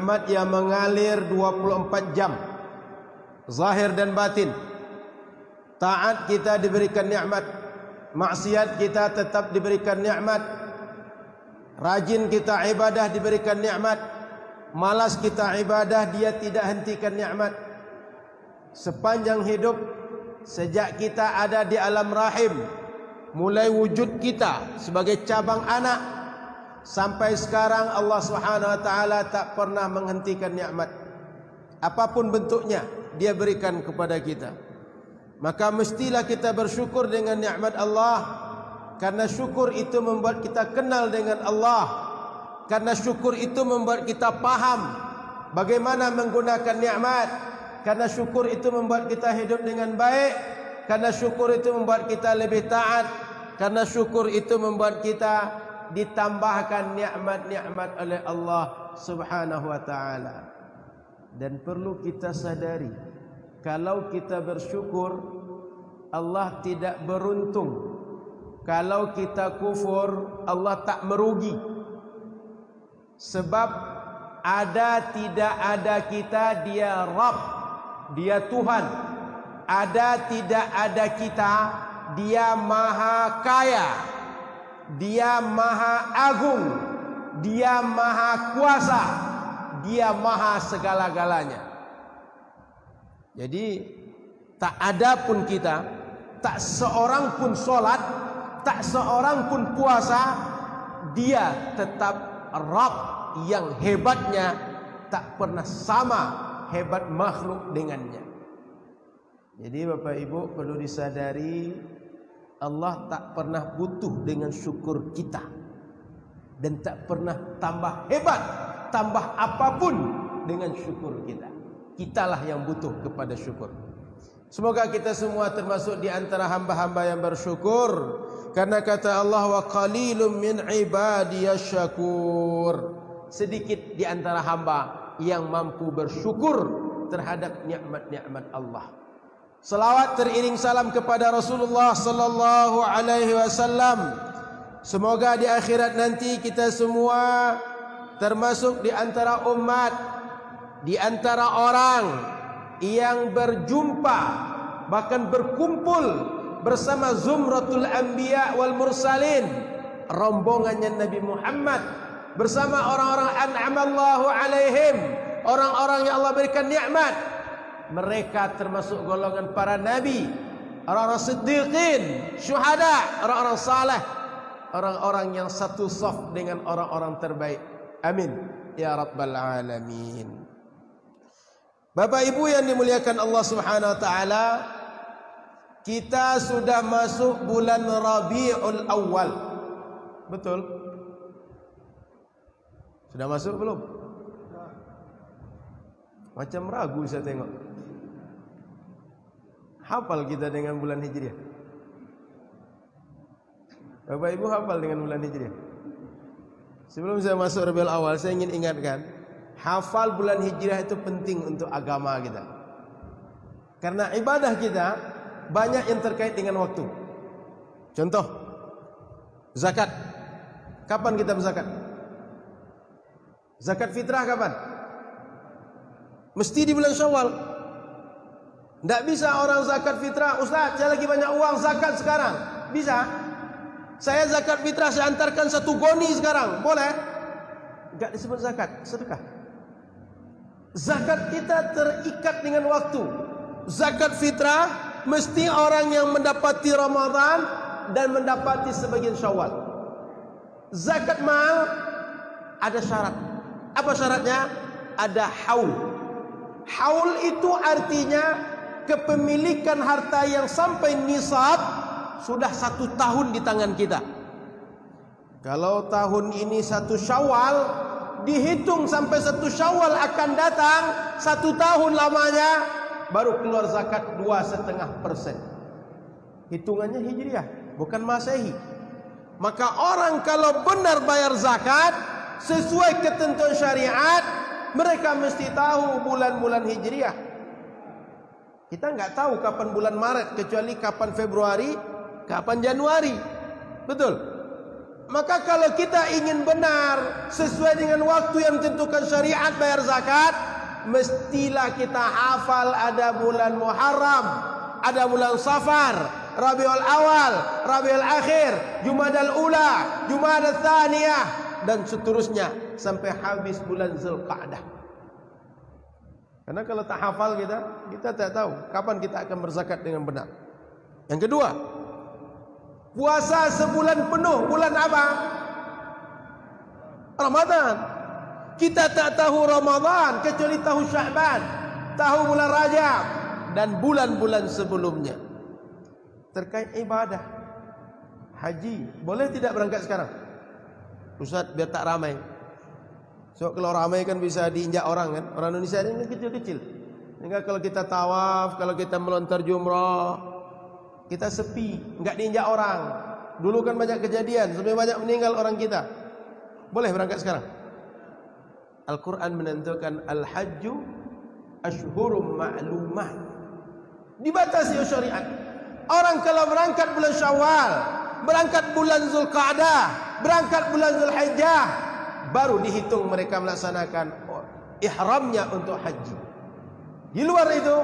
nikmat yang mengalir 24 jam, zahir dan batin. Taat kita diberikan nikmat, maksiat kita tetap diberikan nikmat. Rajin kita ibadah diberikan nikmat, malas kita ibadah dia tidak hentikan nikmat. Sepanjang hidup, sejak kita ada di alam rahim, mulai wujud kita sebagai cabang anak sampai sekarang, Allah Subhanahu wa taala tak pernah menghentikan nikmat. Apapun bentuknya dia berikan kepada kita. Maka mestilah kita bersyukur dengan nikmat Allah, karena syukur itu membuat kita kenal dengan Allah. Karena syukur itu membuat kita paham bagaimana menggunakan nikmat. Karena syukur itu membuat kita hidup dengan baik. Karena syukur itu membuat kita lebih taat. Karena syukur itu membuat kita ditambahkan nikmat-nikmat oleh Allah Subhanahu wa taala. Dan perlu kita sadari, kalau kita bersyukur, Allah tidak beruntung. Kalau kita kufur, Allah tak merugi. Sebab ada tidak ada kita, dia Rabb, dia Tuhan. Ada tidak ada kita, dia maha kaya, dia maha agung, dia maha kuasa, dia maha segala-galanya. Jadi tak ada pun kita, tak seorang pun solat, tak seorang pun puasa, dia tetap Rabb yang hebatnya tak pernah sama hebat makhluk dengannya. Jadi Bapak Ibu perlu disadari, Allah tak pernah butuh dengan syukur kita, dan tak pernah tambah hebat, tambah apapun dengan syukur kita. Kitalah yang butuh kepada syukur. Semoga kita semua termasuk di antara hamba-hamba yang bersyukur. Karena kata Allah, wa qalilum min ibadiyasy syakur. Sedikit di antara hamba yang mampu bersyukur terhadap nikmat-nikmat Allah. Salawat teriring salam kepada Rasulullah sallallahu alaihi wasallam. Semoga di akhirat nanti kita semua termasuk di antara umat, di antara orang yang berjumpa, bahkan berkumpul bersama zumratul anbiya wal mursalin, rombongannya Nabi Muhammad, bersama orang-orang an'amallahu alaihim, orang-orang yang Allah berikan nikmat. Mereka termasuk golongan para nabi, orang-orang siddiqin, syuhada, orang-orang saleh, orang-orang yang satu saf dengan orang-orang terbaik. Amin ya rabbal alamin. Bapak Ibu yang dimuliakan Allah Subhanahu wa taala, kita sudah masuk bulan Rabiul Awal. Betul? Sudah masuk belum? Macam ragu saya tengok. Hafal kita dengan bulan Hijriah? Bapak Ibu hafal dengan bulan Hijriah? Sebelum saya masuk Rabiul Awal, saya ingin ingatkan, hafal bulan Hijriah itu penting untuk agama kita. Karena ibadah kita banyak yang terkait dengan waktu. Contoh, zakat. Kapan kita berzakat? Zakat fitrah kapan? Mesti di bulan Syawal. Tidak bisa orang zakat fitrah, Ustaz saya lagi banyak uang, zakat sekarang. Bisa? Saya zakat fitrah, saya antarkan 1 goni sekarang, boleh? Tidak disebut zakat, sedekah. Zakat kita terikat dengan waktu. Zakat fitrah mesti orang yang mendapati Ramadan dan mendapati sebagian Syawal. Zakat mal ada syarat. Apa syaratnya? Ada haul. Haul itu artinya kepemilikan harta yang sampai nisab sudah 1 tahun di tangan kita. Kalau tahun ini 1 Syawal, dihitung sampai 1 Syawal akan datang 1 tahun lamanya, baru keluar zakat 2,5%. Hitungannya Hijriah, bukan Masehi. Maka orang kalau benar bayar zakat sesuai ketentuan syariat, mereka mesti tahu bulan-bulan Hijriah. Kita enggak tahu kapan bulan Maret, kecuali kapan Februari, kapan Januari. Betul? Maka kalau kita ingin benar sesuai dengan waktu yang ditentukan syariat bayar zakat, mestilah kita hafal ada bulan Muharram, ada bulan Safar, Rabiul Awal, Rabiul Akhir, Jumadal Ula, Jumadal Thaniyah, dan seterusnya sampai habis bulan Zulqa'dah. Karena kalau tak hafal kita tak tahu kapan kita akan berzakat dengan benar. Yang kedua, puasa sebulan penuh, bulan apa? Ramadan. Kita tak tahu Ramadan kecuali tahu Sya'ban, tahu bulan Rajab dan bulan-bulan sebelumnya. Terkait ibadah haji, boleh tidak berangkat sekarang? Ustaz, biar tak ramai. So kalau ramai kan bisa diinjak orang kan. Orang Indonesia ini kecil-kecil. Sehingga kalau kita tawaf, kalau kita melontar jumrah, kita sepi, enggak diinjak orang. Dulu kan banyak kejadian, sampai banyak meninggal orang kita. Boleh berangkat sekarang? Al-Quran menentukan al-hajju ashhurum ma'lumah. Dibatasi oleh syariat. Orang kalau berangkat bulan Syawal, berangkat bulan Zulqa'dah, berangkat bulan Zulhijjah, baru dihitung mereka melaksanakan ihramnya untuk haji. Di luar itu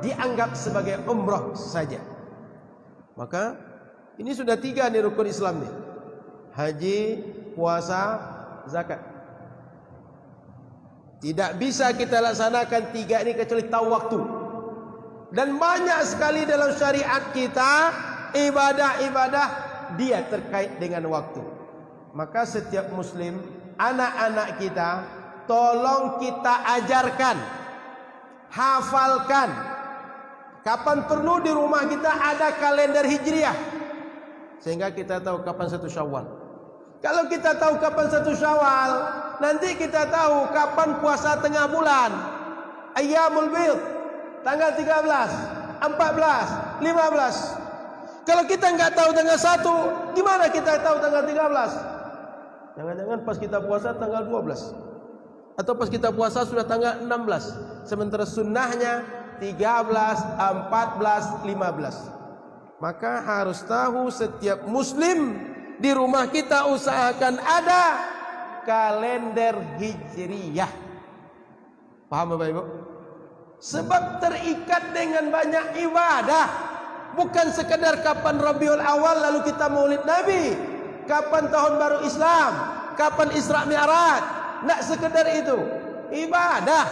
dianggap sebagai umrah saja. Maka ini sudah 3 nih rukun Islam nih. Haji, puasa, zakat. Tidak bisa kita laksanakan 3 ini kecuali tahu waktu. Dan banyak sekali dalam syariat kita ibadah-ibadah dia terkait dengan waktu. Maka setiap muslim, anak-anak kita, tolong kita ajarkan, hafalkan. Kapan perlu di rumah kita ada kalender hijriah, sehingga kita tahu kapan 1 Syawal. Kalau kita tahu kapan 1 Syawal, nanti kita tahu kapan puasa tengah bulan, Ayyamul Bid, tanggal 13, 14, 15. Kalau kita nggak tahu tanggal 1, gimana kita tahu tanggal 13? Jangan-jangan pas kita puasa tanggal 12, atau pas kita puasa sudah tanggal 16, sementara sunnahnya 13, 14, 15. Maka harus tahu setiap muslim di rumah kita usahakan ada kalender hijriyah. Paham Bapak Ibu? Sebab terikat dengan banyak ibadah. Bukan sekadar kapan Rabiul Awal lalu kita maulid Nabi, kapan tahun baru Islam, kapan Isra Mi'raj. Tidak sekedar itu. Ibadah,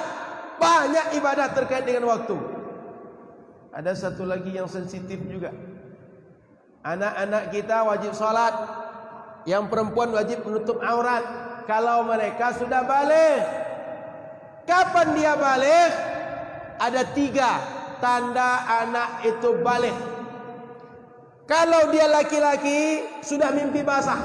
banyak ibadah terkait dengan waktu. Ada satu lagi yang sensitif juga. Anak-anak kita wajib salat, yang perempuan wajib menutup aurat kalau mereka sudah baligh. Kapan dia baligh? Ada 3 tanda anak itu baligh. Kalau dia laki-laki sudah mimpi basah.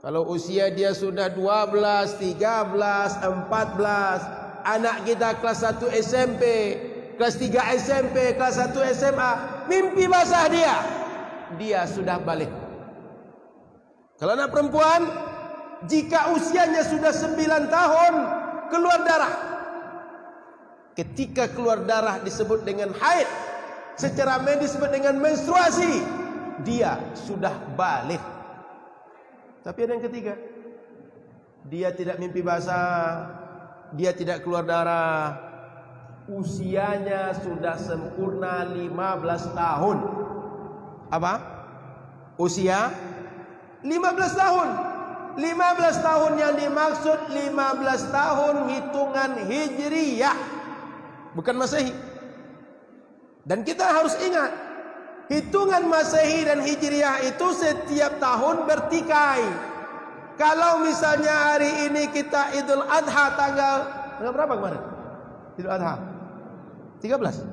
Kalau usia dia sudah 12, 13, 14, anak kita kelas 1 SMP, kelas 3 SMP, kelas 1 SMA, mimpi basah dia sudah baligh. Kalau anak perempuan, jika usianya sudah 9 tahun, keluar darah. Ketika keluar darah disebut dengan haid, secara medis disebut dengan menstruasi, dia sudah baligh. Tapi ada yang ketiga, dia tidak mimpi basah, dia tidak keluar darah, usianya sudah sempurna 15 tahun. Apa? Usia 15 tahun. 15 tahun yang dimaksud 15 tahun hitungan hijriyah, bukan Masehi. Dan kita harus ingat, hitungan Masehi dan hijriyah itu setiap tahun bertikai. Kalau misalnya hari ini kita Idul Adha tanggal berapa kemarin? Idul Adha 13,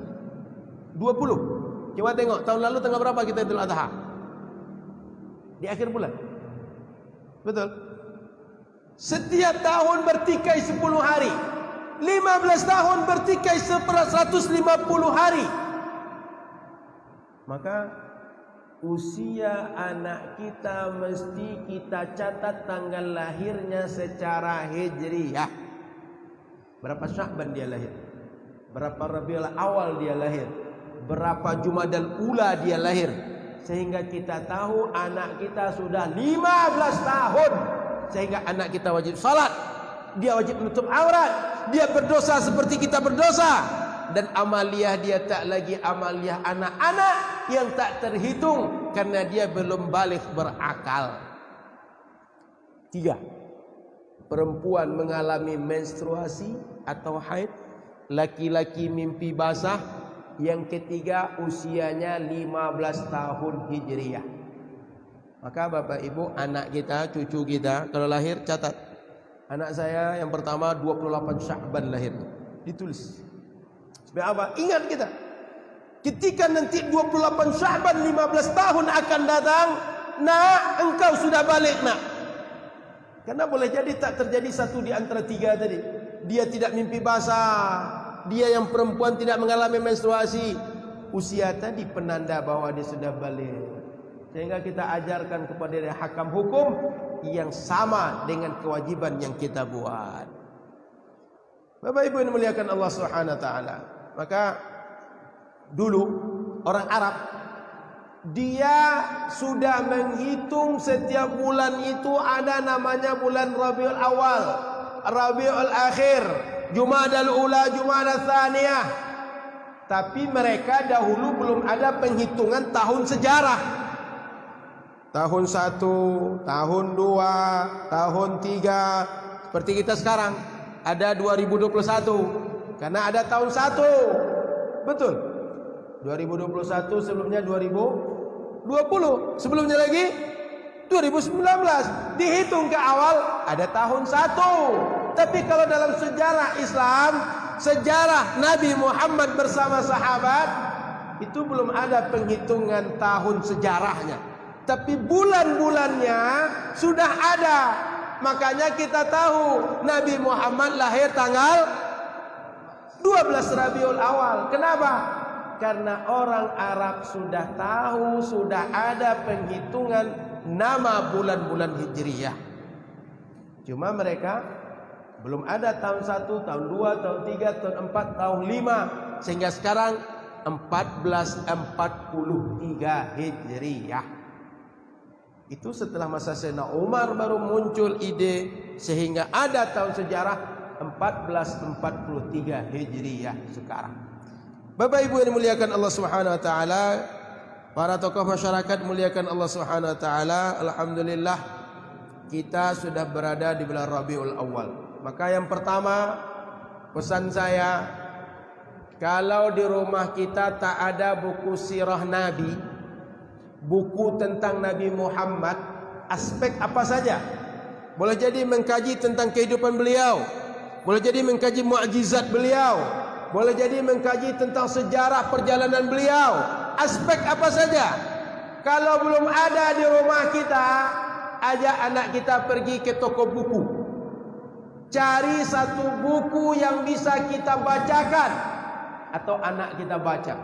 20. Coba tengok tahun lalu tanggal berapa kita Idul Adha? Di akhir bulan. Betul. Setiap tahun bertikai 10 hari. 15 tahun bertikai 150 hari. Maka usia anak kita mesti kita catat tanggal lahirnya secara hijriyah. Berapa Sya'ban dia lahir? Berapa Rabiul Awal dia lahir? Berapa Jumadal Ula dia lahir? sehingga kita tahu anak kita sudah 15 tahun, sehingga anak kita wajib salat, dia wajib menutup aurat, dia berdosa seperti kita berdosa, dan amaliyah dia tak lagi amaliyah anak-anak yang tak terhitung karena dia belum balik berakal. 3. Perempuan mengalami menstruasi atau haid, laki-laki mimpi basah. Yang ketiga, usianya 15 tahun Hijriyah. Maka Bapak Ibu, anak kita, cucu kita kalau lahir catat. Anak saya yang pertama 28 Sya'ban lahir. Ditulis. Supaya apa? Ingat kita. Ketika nanti 28 Sya'ban 15 tahun akan datang, nak, engkau sudah balik, nak. Karena boleh jadi tak terjadi satu di antara 3 tadi. Dia tidak mimpi basah, dia yang perempuan tidak mengalami menstruasi. Usia tadi penanda bahwa dia sudah balik. Sehingga kita ajarkan kepada dia hakam hukum yang sama dengan kewajiban yang kita buat. Bapak Ibu yang dimuliakan Allah Subhanahu wa taala. Maka dulu orang Arab, dia sudah menghitung setiap bulan itu ada namanya bulan Rabiul Awal, Rabiul Akhir, Jumadal Ula, Jumadal Thaniyah. Tapi mereka dahulu belum ada penghitungan tahun sejarah. Tahun 1, tahun 2, tahun 3. Seperti kita sekarang ada 2021 karena ada tahun 1. Betul. 2021 sebelumnya 2020, sebelumnya lagi 2019. Dihitung ke awal ada tahun 1. Tapi kalau dalam sejarah Islam, sejarah Nabi Muhammad bersama sahabat, itu belum ada penghitungan tahun sejarahnya. Tapi bulan-bulannya sudah ada. Makanya kita tahu Nabi Muhammad lahir tanggal 12 Rabiul Awal. Kenapa? Karena orang Arab sudah tahu, sudah ada penghitungan nama bulan-bulan Hijriyah. Cuma mereka belum ada tahun 1, tahun 2, tahun 3, tahun 4, tahun 5. Sehingga sekarang 1443 Hijriyah. Itu setelah masa Sayyidina Umar baru muncul ide, sehingga ada tahun sejarah 1443 Hijriyah sekarang. Bapak Ibu yang dimuliakan Allah Subhanahu wa taala, para tokoh masyarakat muliakan Allah Subhanahu wa taala, alhamdulillah kita sudah berada di bulan Rabiul Awal. Maka yang pertama pesan saya, kalau di rumah kita tak ada buku sirah Nabi, buku tentang Nabi Muhammad, aspek apa saja, boleh jadi mengkaji tentang kehidupan beliau, boleh jadi mengkaji mukjizat beliau, boleh jadi mengkaji tentang sejarah perjalanan beliau, aspek apa saja. Kalau belum ada di rumah kita, ajak anak kita pergi ke toko buku, cari satu buku yang bisa kita bacakan atau anak kita baca,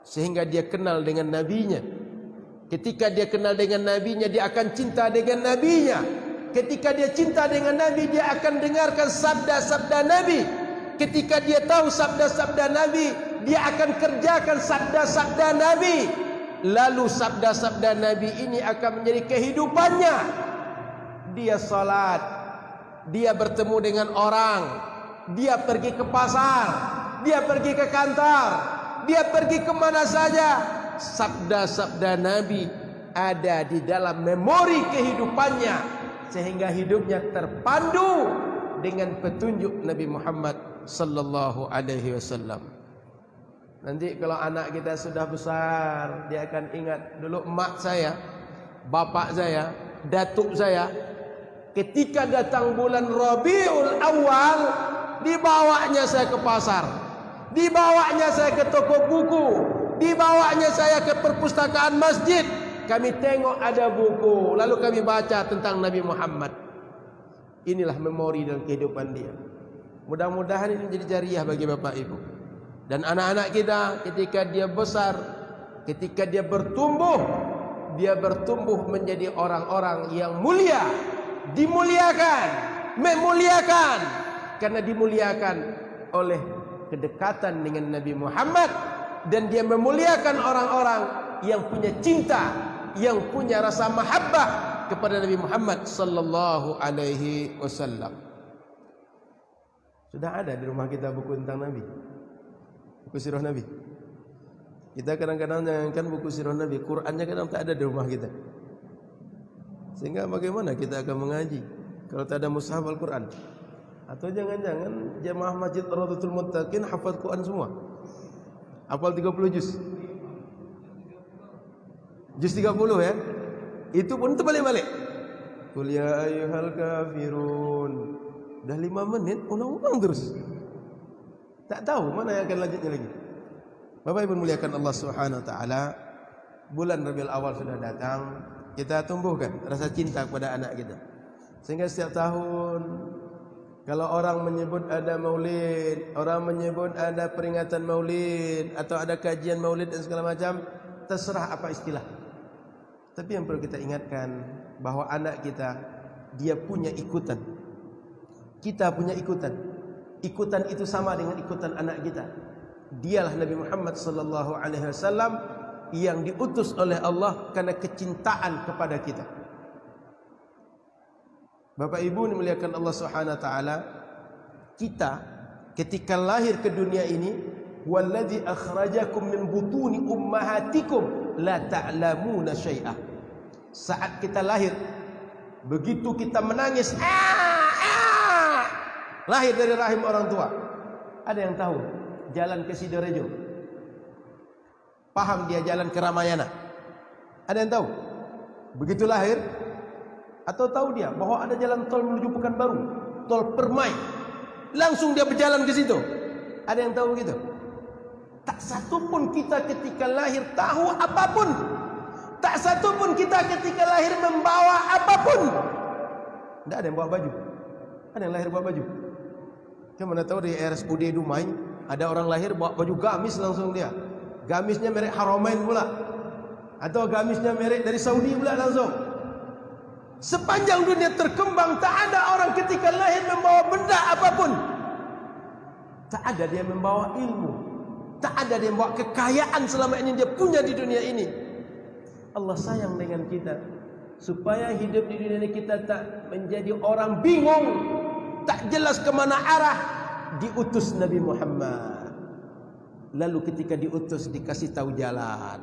sehingga dia kenal dengan nabinya. Ketika dia kenal dengan nabinya, dia akan cinta dengan nabinya. Ketika dia cinta dengan nabi, dia akan dengarkan sabda-sabda nabi. Ketika dia tahu sabda-sabda nabi, dia akan kerjakan sabda-sabda nabi. Lalu sabda-sabda nabi ini akan menjadi kehidupannya. Dia salat, dia bertemu dengan orang, dia pergi ke pasar, dia pergi ke kantor, dia pergi kemana saja. Sabda-sabda Nabi ada di dalam memori kehidupannya, sehingga hidupnya terpandu dengan petunjuk Nabi Muhammad sallallahu alaihi wasallam. Nanti kalau anak kita sudah besar, dia akan ingat dulu emak saya, bapak saya, datuk saya, ketika datang bulan Rabiul Awal, dibawanya saya ke pasar, dibawanya saya ke toko buku, dibawanya saya ke perpustakaan masjid. Kami tengok ada buku, lalu kami baca tentang Nabi Muhammad. Inilah memori dalam kehidupan dia. Mudah-mudahan ini menjadi jariah bagi Bapak Ibu. Dan anak-anak kita ketika dia besar, ketika dia bertumbuh menjadi orang-orang yang mulia, dimuliakan, memuliakan, karena dimuliakan oleh kedekatan dengan Nabi Muhammad. Dan dia memuliakan orang-orang yang punya cinta, yang punya rasa mahabbah kepada Nabi Muhammad sallallahu alaihi wasallam. Sudah ada di rumah kita buku tentang Nabi, buku sirah Nabi. Kita kadang-kadang jangankan buku sirah Nabi, Qurannya kadang tak ada di rumah kita. Sehingga bagaimana kita akan mengaji kalau tak ada mushaf Al-Quran? Atau jangan-jangan jemaah Masjid Rawdatul Muttaqin hafal Quran semua? Hafal 30 juz. Juz 30 ya. Itu pun terbalik-balik. Qul ya ayyuhal kafirun. Dah 5 menit ulang-ulang terus. Tak tahu mana yang akan lanjutnya lagi. Bapak Ibu muliakan Allah Subhanahu wa taala, bulan Rabiul Awal sudah datang. Kita tumbuhkan rasa cinta kepada anak kita. Sehingga setiap tahun kalau orang menyebut ada maulid, orang menyebut ada peringatan maulid atau ada kajian maulid dan segala macam, terserah apa istilah. Tapi yang perlu kita ingatkan bahwa anak kita dia punya ikutan. Kita punya ikutan. Ikutan itu sama dengan ikutan anak kita. Dialah Nabi Muhammad sallallahu alaihi wasallam yang diutus oleh Allah karena kecintaan kepada kita. Bapak Ibu dimuliakan Allah Subhanahu wa taala, kita ketika lahir ke dunia ini, wallazi akhrajakum min butuni ummahatikum la ta'lamuna syai'a. Saat kita lahir, begitu kita menangis, lahir dari rahim orang tua. Ada yang tahu jalan ke Sidorejo? Paham dia jalan ke Ramayana? Ada yang tahu? Begitu lahir, atau tahu dia bahwa ada jalan tol menuju Pekanbaru, tol Permai, langsung dia berjalan ke situ? Ada yang tahu begitu? Tak satu pun kita ketika lahir tahu apapun. Tak satu pun kita ketika lahir membawa apapun. Tidak ada yang bawa baju. Ada yang lahir bawa baju? Kita mana tahu di RSUD Dumai ada orang lahir bawa baju gamis langsung dia. Gamisnya merek Haramain pula, atau gamisnya merek dari Saudi pula langsung. Sepanjang dunia terkembang, tak ada orang ketika lahir membawa benda apapun. Tak ada dia membawa ilmu, tak ada dia membawa kekayaan selama ini dia punya di dunia ini. Allah sayang dengan kita, supaya hidup di dunia ini kita tak menjadi orang bingung, tak jelas kemana arah. Diutus Nabi Muhammad. Lalu ketika diutus dikasih tahu jalan.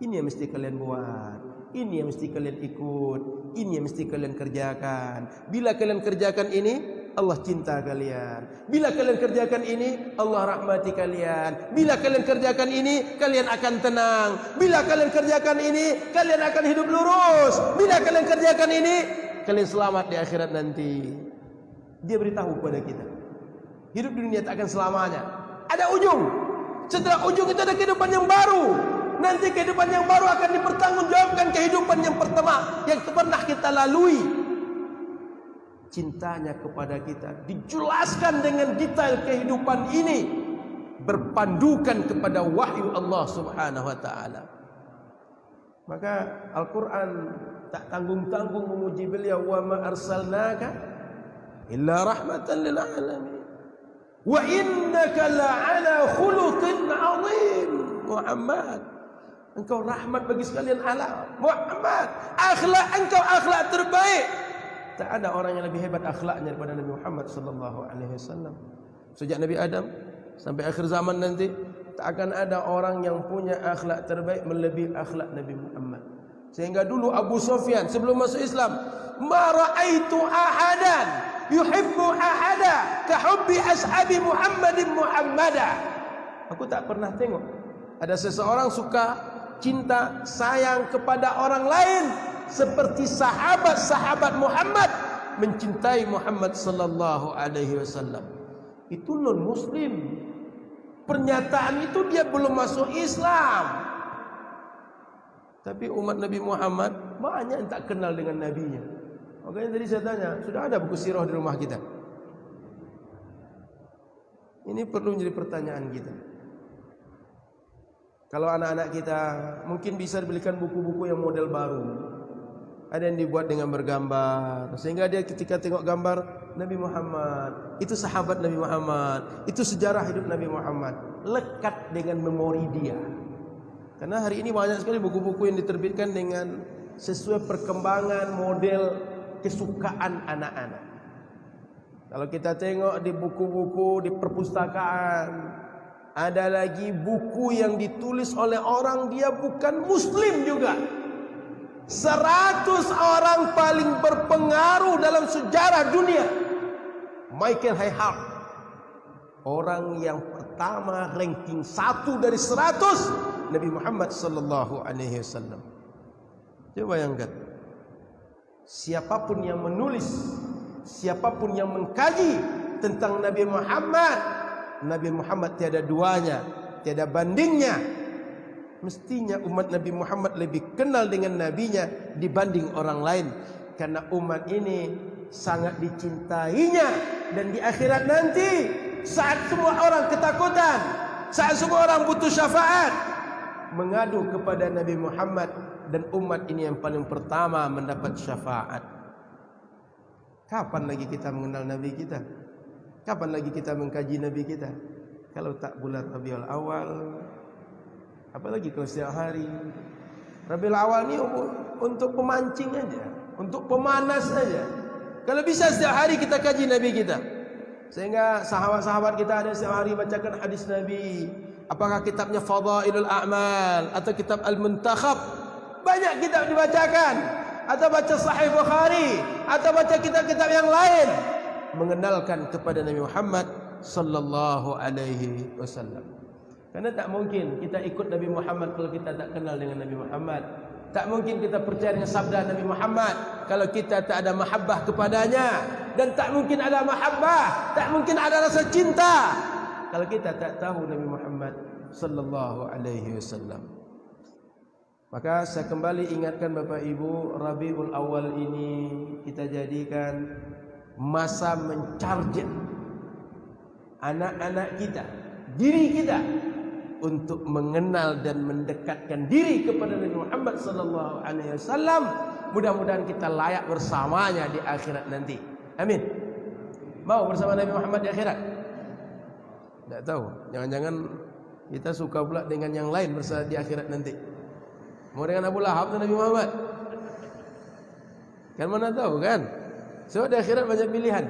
Ini yang mesti kalian buat, ini yang mesti kalian ikut, ini yang mesti kalian kerjakan. Bila kalian kerjakan ini, Allah cinta kalian. Bila kalian kerjakan ini, Allah rahmati kalian. Bila kalian kerjakan ini, kalian akan tenang. Bila kalian kerjakan ini, kalian akan hidup lurus. Bila kalian kerjakan ini, kalian selamat di akhirat nanti. Dia beritahu kepada kita, hidup di dunia tak akan selamanya. Ada ujung. Setelah ujung itu ada kehidupan yang baru. Nanti kehidupan yang baru akan dipertanggungjawabkan kehidupan yang pertama yang pernah kita lalui. Cintanya kepada kita dijelaskan dengan detail kehidupan ini, berpandukan kepada wahyu Allah Subhanahu wa taala. Maka Al-Quran tak tanggung-tanggung memuji beliau, wa ma arsalnaka illa rahmatan lil alamin. Wa innaka la'ala khuluqin 'azim. Muhammad, engkau rahmat bagi sekalian alam. Muhammad, akhlak engkau akhlak terbaik. Tak ada orang yang lebih hebat akhlaknya daripada Nabi Muhammad sallallahu alaihi wasallam. Sejak Nabi Adam sampai akhir zaman nanti, tak akan ada orang yang punya akhlak terbaik melebihi akhlak Nabi Muhammad. Sehingga dulu Abu Sufyan sebelum masuk Islam, ma ra'aitu ahadan yuhibbu ahada ka hubbi ashabi Muhammadin Muhammada. Aku tak pernah tengok ada seseorang suka, cinta, sayang kepada orang lain seperti sahabat-sahabat Muhammad mencintai Muhammad sallallahu alaihi wasallam. Itu non muslim. Pernyataan itu dia belum masuk Islam. Tapi umat Nabi Muhammad banyak yang tak kenal dengan nabinya. Makanya tadi saya tanya, sudah ada buku sirah di rumah kita? Ini perlu menjadi pertanyaan kita. Kalau anak-anak kita mungkin bisa dibelikan buku-buku yang model baru. Ada yang dibuat dengan bergambar, sehingga dia ketika tengok gambar Nabi Muhammad, itu sahabat Nabi Muhammad, itu sejarah hidup Nabi Muhammad, lekat dengan memori dia. Karena hari ini banyak sekali buku-buku yang diterbitkan dengan sesuai perkembangan model kesukaan anak-anak. Kalau kita tengok di buku-buku di perpustakaan, ada lagi buku yang ditulis oleh orang dia bukan Muslim juga. 100 orang paling berpengaruh dalam sejarah dunia. Michael Hayhart, orang yang pertama, ranking 1 dari 100, Nabi Muhammad sallallahu alaihi wasallam. Coba bayangkan, siapapun yang menulis, siapapun yang mengkaji tentang Nabi Muhammad tiada duanya, tiada bandingnya. Mestinya umat Nabi Muhammad lebih kenal dengan nabinya dibanding orang lain, karena umat ini sangat dicintainya. Dan di akhirat nanti, saat semua orang ketakutan, saat semua orang butuh syafaat, mengadu kepada Nabi Muhammad, dan umat ini yang paling pertama mendapat syafaat. Kapan lagi kita mengenal Nabi kita? Kapan lagi kita mengkaji Nabi kita? Kalau tak bulan Rabiul Awal, apalagi kalau setiap hari. Rabiul Awal ni untuk pemancing aja, untuk pemanas saja. Kalau bisa setiap hari kita kaji Nabi kita, sehingga sahabat-sahabat kita ada setiap hari bacakan hadis Nabi. Apakah kitabnya Fadailul A'mal atau kitab Al-Muntakhab, banyak kitab dibacakan. Atau baca Sahih Bukhari, atau baca kitab-kitab yang lain, mengenalkan kepada Nabi Muhammad sallallahu alaihi wasallam. Karena tak mungkin kita ikut Nabi Muhammad kalau kita tak kenal dengan Nabi Muhammad. Tak mungkin kita percaya dengan sabda Nabi Muhammad kalau kita tak ada mahabbah kepadanya. Dan tak mungkin ada mahabbah, tak mungkin ada rasa cinta kalau kita tak tahu Nabi Muhammad sallallahu alaihi wasallam. Maka saya kembali ingatkan Bapak Ibu, Rabiul Awal ini kita jadikan masa mencarjet anak-anak kita, diri kita, untuk mengenal dan mendekatkan diri kepada Nabi Muhammad sallallahu alaihi wasallam. Mudah-mudahan kita layak bersamanya di akhirat nanti. Amin. Mau bersama Nabi Muhammad di akhirat? Tak tahu. Jangan-jangan kita suka pula dengan yang lain bersama di akhirat nanti. Mau dengan Abu Lahab atau Nabi Muhammad? Kan mana tahu kan? Sebab di akhirat banyak pilihan.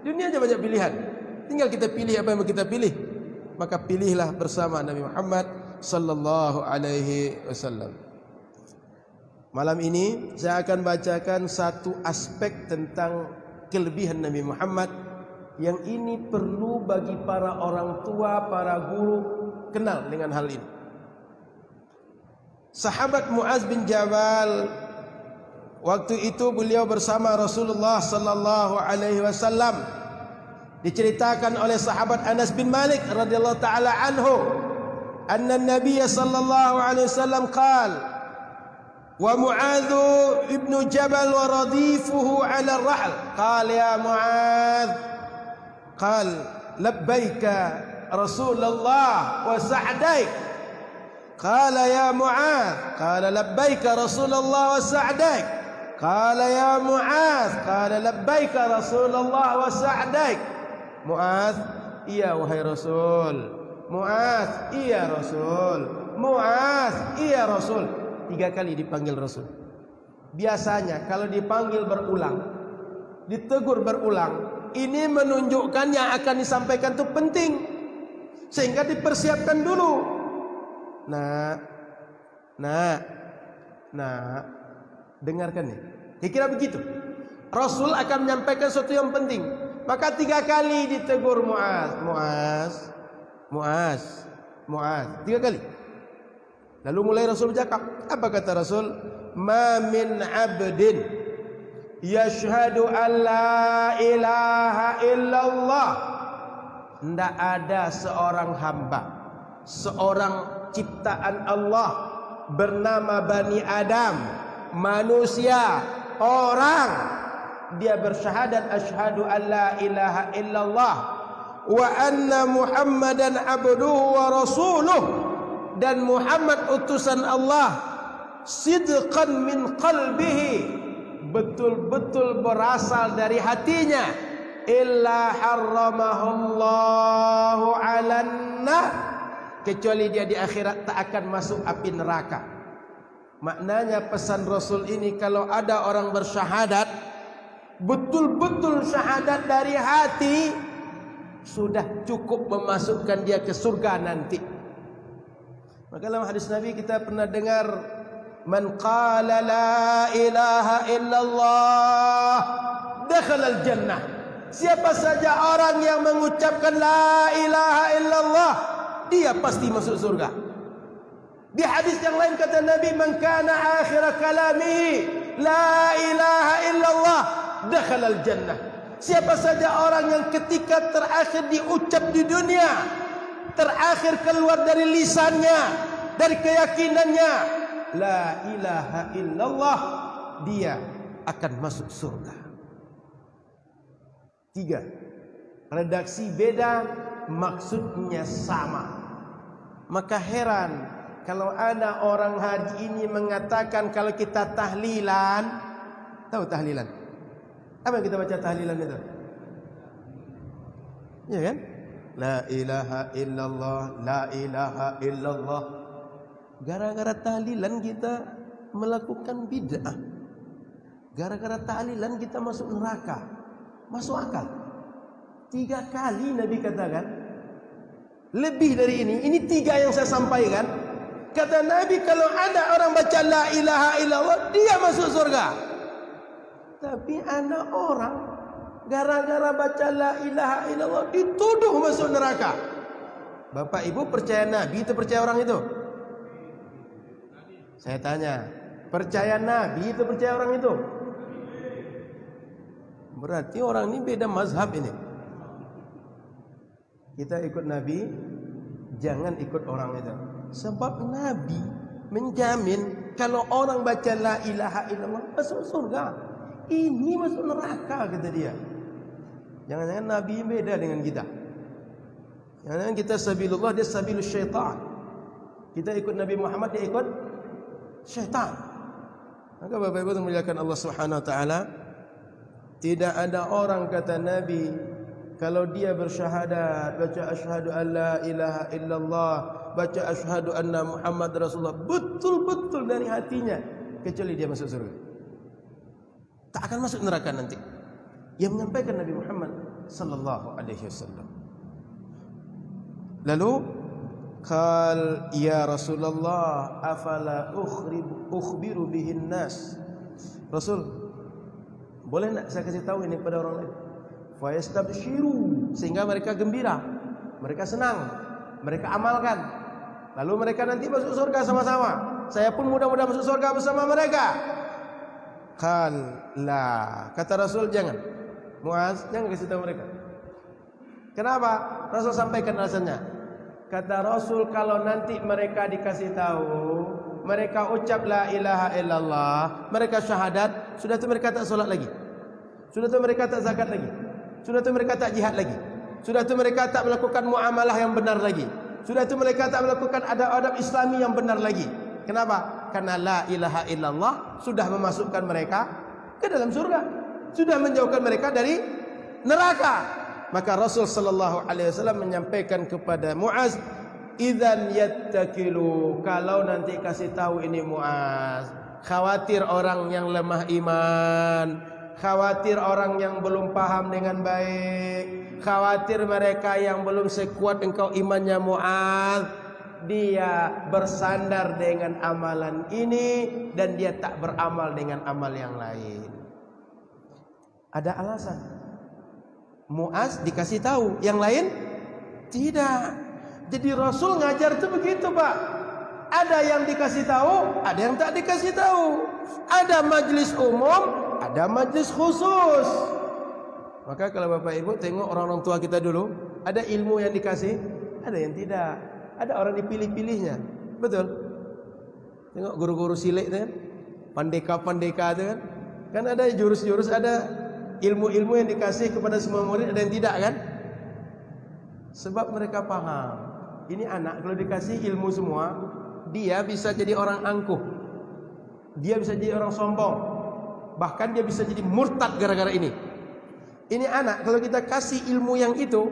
Dunia aja banyak pilihan. Tinggal kita pilih apa yang mau kita pilih. Maka pilihlah bersama Nabi Muhammad sallallahu alaihi wasallam. Malam ini saya akan bacakan satu aspek tentang kelebihan Nabi Muhammad yang ini perlu bagi para orang tua, para guru kenal dengan hal ini. Sahabat Muaz bin Jabal, waktu itu beliau bersama Rasulullah sallallahu alaihi wasallam. Diceritakan oleh sahabat Anas bin Malik radhiyallahu taala anhu, anna Nabiy sallallahu alaihi wasallam qala wa Muaz ibn Jabal wa radifuhu ala ar-rahl qala ya Muaz qala labbaika Rasulullah wa sa'daik. قال يا معاذ قال لبيك رسول الله وسعديك قال يا معاذ قال لبيك رسول الله وسعديك. Muaz, iya wahai Rasul. Muaz, iya Rasul. Muaz, iya Rasul. 3 kali dipanggil Rasul. Biasanya kalau dipanggil berulang, ditegur berulang, ini menunjukkan yang akan disampaikan itu penting, sehingga dipersiapkan dulu. Nah, dengarkan nih. Kira-kira begitu. Rasul akan menyampaikan sesuatu yang penting. Maka 3 kali ditegur Muaz. 3 kali. Lalu mulai Rasul bercakap. Apa kata Rasul? Ma min abdin yashhadu an la ilaha illallah. Tidak ada seorang hamba, seorang ciptaan Allah bernama Bani Adam, manusia, orang, dia bersyahadat asyhadu an la ilaha illallah wa anna Muhammadan abduhu wa rasuluh, dan Muhammad utusan Allah, sidqan min qalbihi, betul-betul berasal dari hatinya, illa harramahullahu 'alan nar, kecuali dia di akhirat tak akan masuk api neraka. Maknanya pesan Rasul ini, kalau ada orang bersyahadat, betul-betul syahadat dari hati, sudah cukup memasukkan dia ke surga nanti. Maka dalam hadis Nabi kita pernah dengar, man qala la ilaha illallah dakhala al-jannah. Siapa saja orang yang mengucapkan la ilaha illallah, dia pasti masuk surga. Di hadis yang lain kata Nabi, man kana akhir kalamihi la ilaha illallah dakhala al-jannah. Siapa saja orang yang ketika terakhir diucap di dunia, terakhir keluar dari lisannya, dari keyakinannya, la ilaha illallah, dia akan masuk surga. 3. Redaksi beda, maksudnya sama. Maka heran kalau ada orang hari ini mengatakan kalau kita tahlilan, tahu tahlilan? Apa yang kita baca tahlilan itu? Ya kan? La ilaha illallah, la ilaha illallah. Gara-gara tahlilan kita melakukan bid'ah. Gara-gara tahlilan kita masuk neraka. Masuk akal. 3 kali Nabi katakan. Lebih dari ini. Ini 3 yang saya sampaikan. Kata Nabi, kalau ada orang baca la ilaha illallah, dia masuk surga. Tapi anak orang gara-gara baca la ilaha illallah dituduh masuk neraka. Bapak Ibu percaya Nabi itu percaya orang itu? Saya tanya, percaya Nabi itu percaya orang itu? Berarti orang ini beda mazhab ini. Kita ikut Nabi, jangan ikut orang itu. Sebab Nabi menjamin kalau orang baca la ilaha illallah masuk surga. Ini masuk neraka kata dia. Jangan-jangan Nabi beda dengan kita. Jangan-jangan kita sabilullah, dia sabilus syaitan. Kita ikut Nabi Muhammad, dia ikut syaitan. Maka Bapak Ibu memuliakan Allah Subhanahu wa taala, tidak ada orang kata Nabi kalau dia bersyahadat, baca asyhadu an la ilaha illallah, baca asyhadu anna Muhammad Rasulullah, betul-betul dari hatinya, kecuali dia masuk surga. Tak akan masuk neraka nanti. Yang menyampaikan Nabi Muhammad sallallahu alaihi wasallam. Lalu qal ya Rasulullah afala ukhbiru bihin nas. Rasul, boleh nak saya kasih tahu ini pada orang lain? Fa yastabshiru, sehingga mereka gembira, mereka senang, mereka amalkan. Lalu mereka nanti masuk surga sama-sama. Saya pun mudah-mudahan masuk surga bersama mereka. Qal la, kata Rasul jangan. Muaz, jangan kasih tahu mereka. Kenapa? Rasul sampaikan alasannya. Kata Rasul, kalau nanti mereka dikasih tahu, mereka ucap la ilaha illallah, mereka syahadat, sudah itu mereka tak solat lagi, sudah itu mereka tak zakat lagi, sudah itu mereka tak jihad lagi, sudah itu mereka tak melakukan muamalah yang benar lagi, sudah itu mereka tak melakukan adab-adab Islami yang benar lagi. Kenapa? Karena la ilaha illallah sudah memasukkan mereka ke dalam surga, sudah menjauhkan mereka dari neraka. Maka Rasul sallallahu alaihi wasallam menyampaikan kepada Muaz, idzan yattakilu, kalau nanti kasih tahu ini Muaz, khawatir orang yang lemah iman, khawatir orang yang belum paham dengan baik, khawatir mereka yang belum sekuat engkau imannya Muaz, dia bersandar dengan amalan ini dan dia tak beramal dengan amal yang lain. Ada alasan. Muaz dikasih tahu, yang lain tidak. Jadi Rasul ngajar itu begitu, Pak. Ada yang dikasih tahu, ada yang tak dikasih tahu. Ada majlis umum, ada majlis khusus. Maka kalau Bapak Ibu tengok orang-orang tua kita dulu, ada ilmu yang dikasih, ada yang tidak. Ada orang dipilih-pilihnya. Betul? Tengok guru-guru silik itu kan, pandeka-pandeka itu kan. Kan ada jurus-jurus, ada ilmu-ilmu yang dikasih kepada semua murid, ada yang tidak kan? Sebab mereka paham. Ini anak kalau dikasih ilmu semua, dia bisa jadi orang angkuh, dia bisa jadi orang sombong, bahkan dia bisa jadi murtad gara-gara ini. Ini anak kalau kita kasih ilmu yang itu,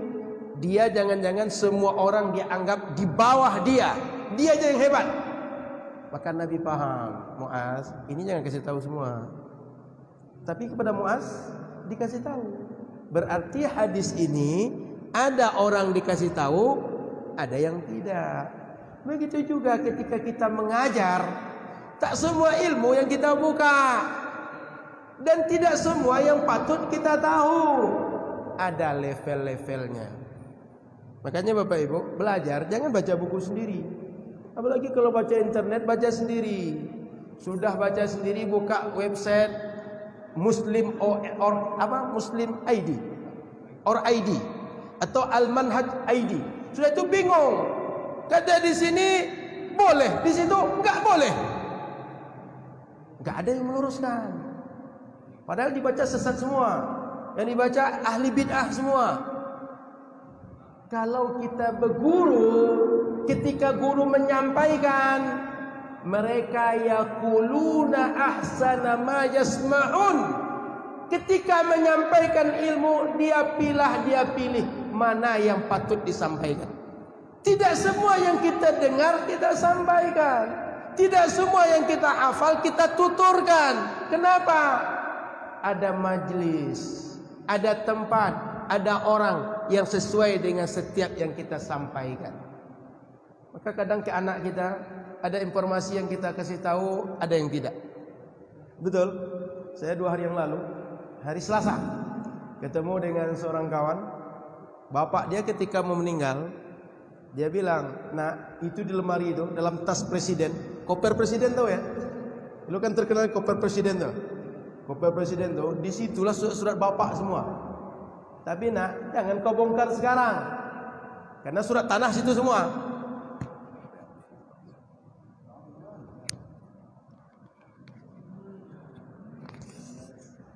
dia jangan-jangan semua orang dia anggap di bawah dia aja yang hebat. Maka Nabi paham, Muaz, ini jangan kasih tahu semua. Tapi kepada Muaz dikasih tahu. Berarti hadis ini ada orang dikasih tahu, ada yang tidak. Begitu juga ketika kita mengajar, tak semua ilmu yang kita buka, dan tidak semua yang patut kita tahu. Ada level-levelnya. Makanya Bapak Ibu, belajar jangan baca buku sendiri. Apalagi kalau baca internet, baca sendiri. Sudah baca sendiri, buka website Muslim Muslim ID atau Al-Manhaj ID. Sudah itu bingung. Kata di sini boleh, di situ enggak boleh. Enggak ada yang meluruskan. Padahal dibaca sesat semua. Yang dibaca ahli bid'ah semua. Kalau kita berguru, ketika guru menyampaikan, mereka yaquluna ahsana ma yasma'un. Ketika menyampaikan ilmu, dia pilih mana yang patut disampaikan. Tidak semua yang kita dengar kita sampaikan. Tidak semua yang kita hafal kita tuturkan. Kenapa? Ada majlis, ada tempat, ada orang yang sesuai dengan setiap yang kita sampaikan. Maka kadang ke anak kita ada informasi yang kita kasih tahu, ada yang tidak. Betul. Saya 2 hari yang lalu, hari Selasa, ketemu dengan seorang kawan. Bapak dia ketika mau meninggal, dia bilang, "Nah, itu di lemari itu, dalam tas presiden, koper presiden tahu ya? Lu kan terkenal koper presiden tuh. Koper presiden tuh, disitulah surat-surat bapak semua. Tapi nak, jangan kau bongkar sekarang, karena surat tanah situ semua."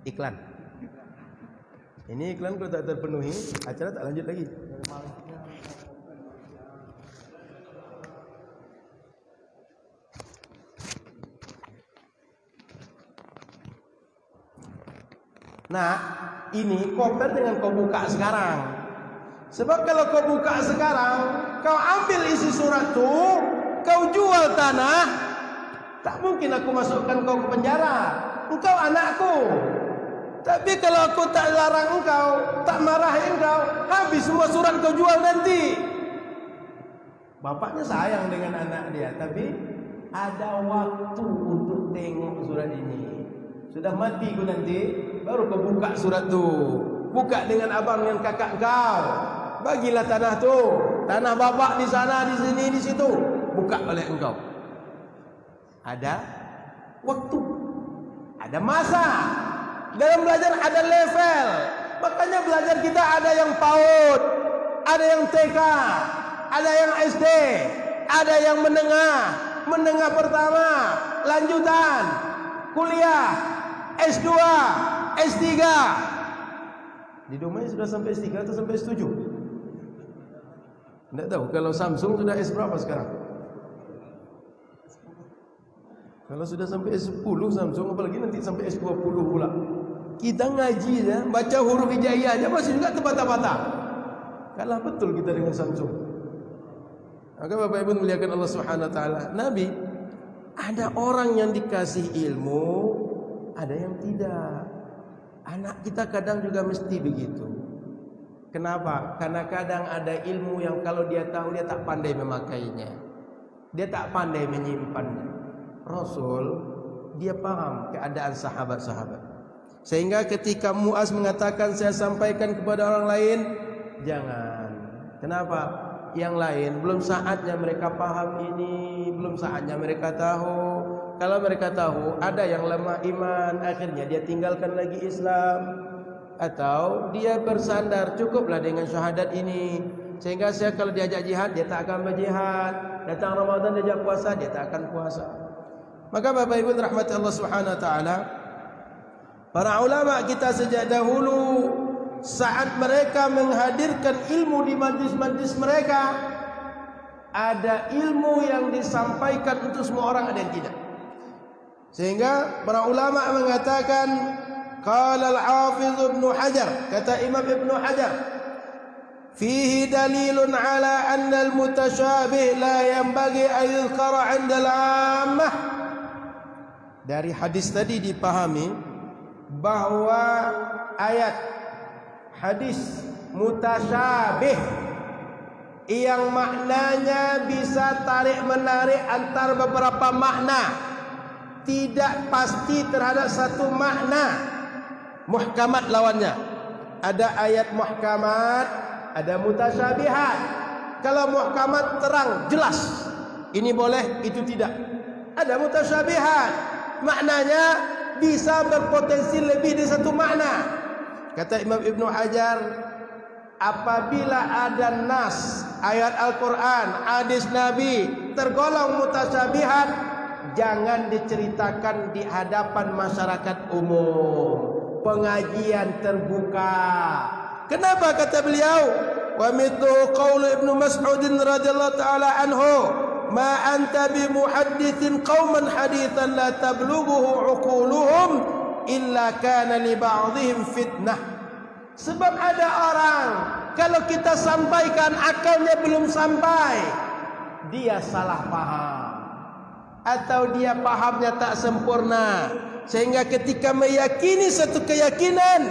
Iklan. Ini iklan kalau tak terpenuhi, acara tak lanjut lagi. Nah, ini koper dengan kau buka sekarang. Sebab kalau kau buka sekarang, kau ambil isi surat tu, kau jual tanah, tak mungkin aku masukkan kau ke penjara. Engkau anakku. Tapi kalau aku tak larang engkau, tak marahin engkau, habis semua surat kau jual nanti. Bapaknya sayang dengan anak dia, tapi ada waktu untuk tengok surat ini. Sudah mati ku nanti, baru kau buka surat tu. Buka dengan abang yang kakak kau. Bagilah tanah tu. Tanah bapak di sana, di sini, di situ. Buka oleh engkau. Ada waktu. Ada masa. Dalam belajar ada level. Makanya belajar kita ada yang PAUD, ada yang TK, ada yang SD, ada yang menengah pertama, lanjutan, kuliah, S2, S3. Di domain sudah sampai S3 atau sampai S7? Tidak tahu. Kalau Samsung sudah S berapa sekarang? Kalau sudah sampai S10 Samsung, apalagi nanti sampai S20 pula. Kita ngaji ya, baca huruf hijaiyah aja masih juga terbata-bata. Kalah betul kita dengan Samsung. Maka Bapak Ibu muliakan Allah Subhanahu wa taala. Nabi, ada orang yang dikasih ilmu, ada yang tidak. Anak kita kadang juga mesti begitu. Kenapa? Karena kadang ada ilmu yang kalau dia tahu dia tak pandai memakainya. Dia tak pandai menyimpannya. Rasul dia paham keadaan sahabat-sahabat. Sehingga ketika Muaz mengatakan saya sampaikan kepada orang lain, jangan. Kenapa? Yang lain belum saatnya mereka paham ini, belum saatnya mereka tahu. Kalau mereka tahu, ada yang lemah iman, akhirnya dia tinggalkan lagi Islam, atau dia bersandar cukuplah dengan syahadat ini. Sehingga saya kalau diajak jihad, dia tak akan berjihad. Datang Ramadan diajak puasa, dia tak akan puasa. Maka Bapak Ibu rahmati Allah Subhanahu wa taala, para ulama kita sejak dahulu saat mereka menghadirkan ilmu di majlis-majlis mereka, ada ilmu yang disampaikan untuk semua orang, ada yang tidak. Sehingga para ulama mengatakan, qala al-Hafiz Ibnu Hajar, kata Imam Ibnu Hajar, fihi dalilun ala anna al-mutasyabih la yanbaghi an yuzkara 'inda al-'ammah. Dari hadis tadi dipahami bahwa ayat hadis mutasyabih yang maknanya bisa tarik menarik antar beberapa makna, tidak pasti terhadap satu makna. Muhkamat lawannya. Ada ayat muhkamat, ada mutasyabihat. Kalau muhkamat terang, jelas, ini boleh, itu tidak. Ada mutasyabihat, maknanya bisa berpotensi lebih dari satu makna. Kata Imam Ibnu Hajar, apabila ada nas, ayat Al-Quran, hadis Nabi tergolong mutasyabihat, jangan diceritakan di hadapan masyarakat umum. Pengajian terbuka. Kenapa kata beliau? Wa mithlu qaul Ibnu Mas'ud radhiyallahu taala anhu, ma anta bi muhadditsin qauman haditsan la tablughuhu uquluhum illa kana li ba'dihim fitnah. Sebab ada orang kalau kita sampaikan akalnya belum sampai, dia salah paham atau dia pahamnya tak sempurna, sehingga ketika meyakini satu keyakinan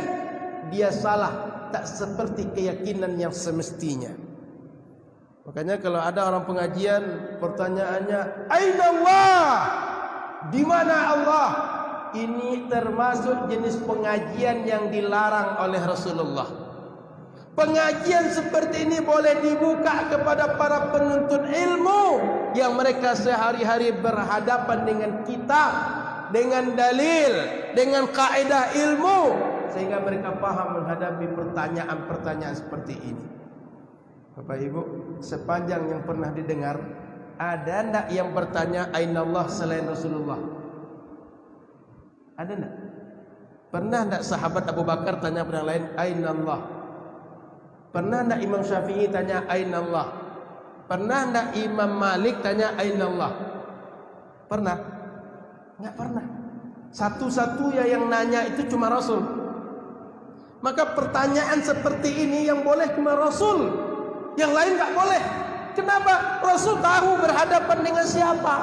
dia salah, tak seperti keyakinan yang semestinya. Makanya kalau ada orang pengajian pertanyaannya, aina Allah? Di mana Allah? Ini termasuk jenis pengajian yang dilarang oleh Rasulullah. Pengajian seperti ini boleh dibuka kepada para penuntut ilmu yang mereka sehari-hari berhadapan dengan kitab, dengan dalil, dengan kaidah ilmu, sehingga mereka paham menghadapi pertanyaan-pertanyaan seperti ini. Bapak Ibu, sepanjang yang pernah didengar, ada enggak yang bertanya aina Allah selain Rasulullah? Ada enggak? Pernah enggak sahabat Abu Bakar tanya pada yang lain aina Allah? Pernah enggak Imam Syafi'i tanya aina Allah? Pernah enggak Imam Malik tanya aina Allah? Pernah? Enggak pernah. Satu-satunya yang nanya itu cuma Rasul. Maka pertanyaan seperti ini yang boleh cuma Rasul, yang lain enggak boleh. Kenapa? Rasul tahu berhadapan dengan siapa.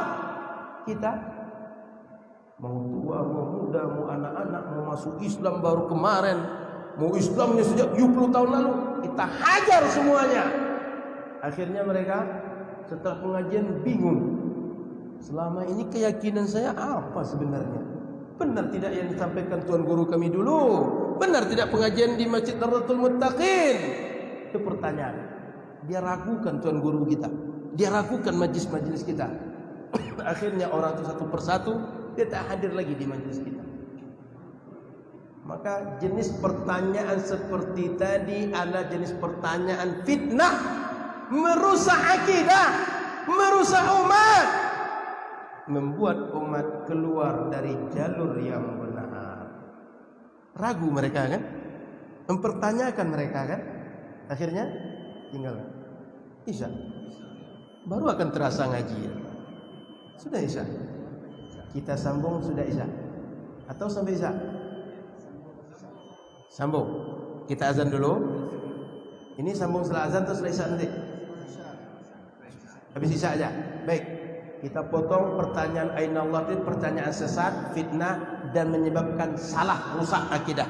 Kita mau tua, mau muda, mau anak-anak, mau masuk Islam baru kemarin, mau Islamnya sejak 70 tahun lalu, kita hajar semuanya. Akhirnya mereka setelah pengajian bingung. Selama ini keyakinan saya apa sebenarnya? Benar tidak yang disampaikan Tuan Guru kami dulu? Benar tidak pengajian di Masjid Darul Muttaqin? Itu pertanyaan. Dia ragukan Tuan Guru kita, dia ragukan majlis-majlis kita. Akhirnya orang itu satu persatu dia tak hadir lagi di majlis kita. Maka jenis pertanyaan seperti tadi adalah jenis pertanyaan fitnah, merusak akidah, merusak umat, membuat umat keluar dari jalur yang benar. Ragu mereka kan, mempertanyakan mereka kan. Akhirnya tinggal Isya, baru akan terasa ngaji ya. Sudah Isya, kita sambung sudah Isya atau sampai Isya? Sambung. Kita azan dulu. Ini sambung setelah azan atau setelah Isya nanti? Habis Isya aja. Baik. Kita potong pertanyaan aina Allah itu pertanyaan sesat, fitnah dan menyebabkan salah, rusak akidah.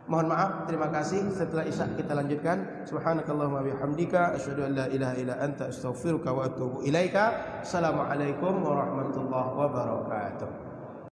Mohon maaf, terima kasih. Setelah Isya kita lanjutkan. Subhanakallahumma bihamdika asyhadu an la ilaha illa anta astaghfiruka wa atubu ilaika. Assalamualaikum warahmatullahi wabarakatuh.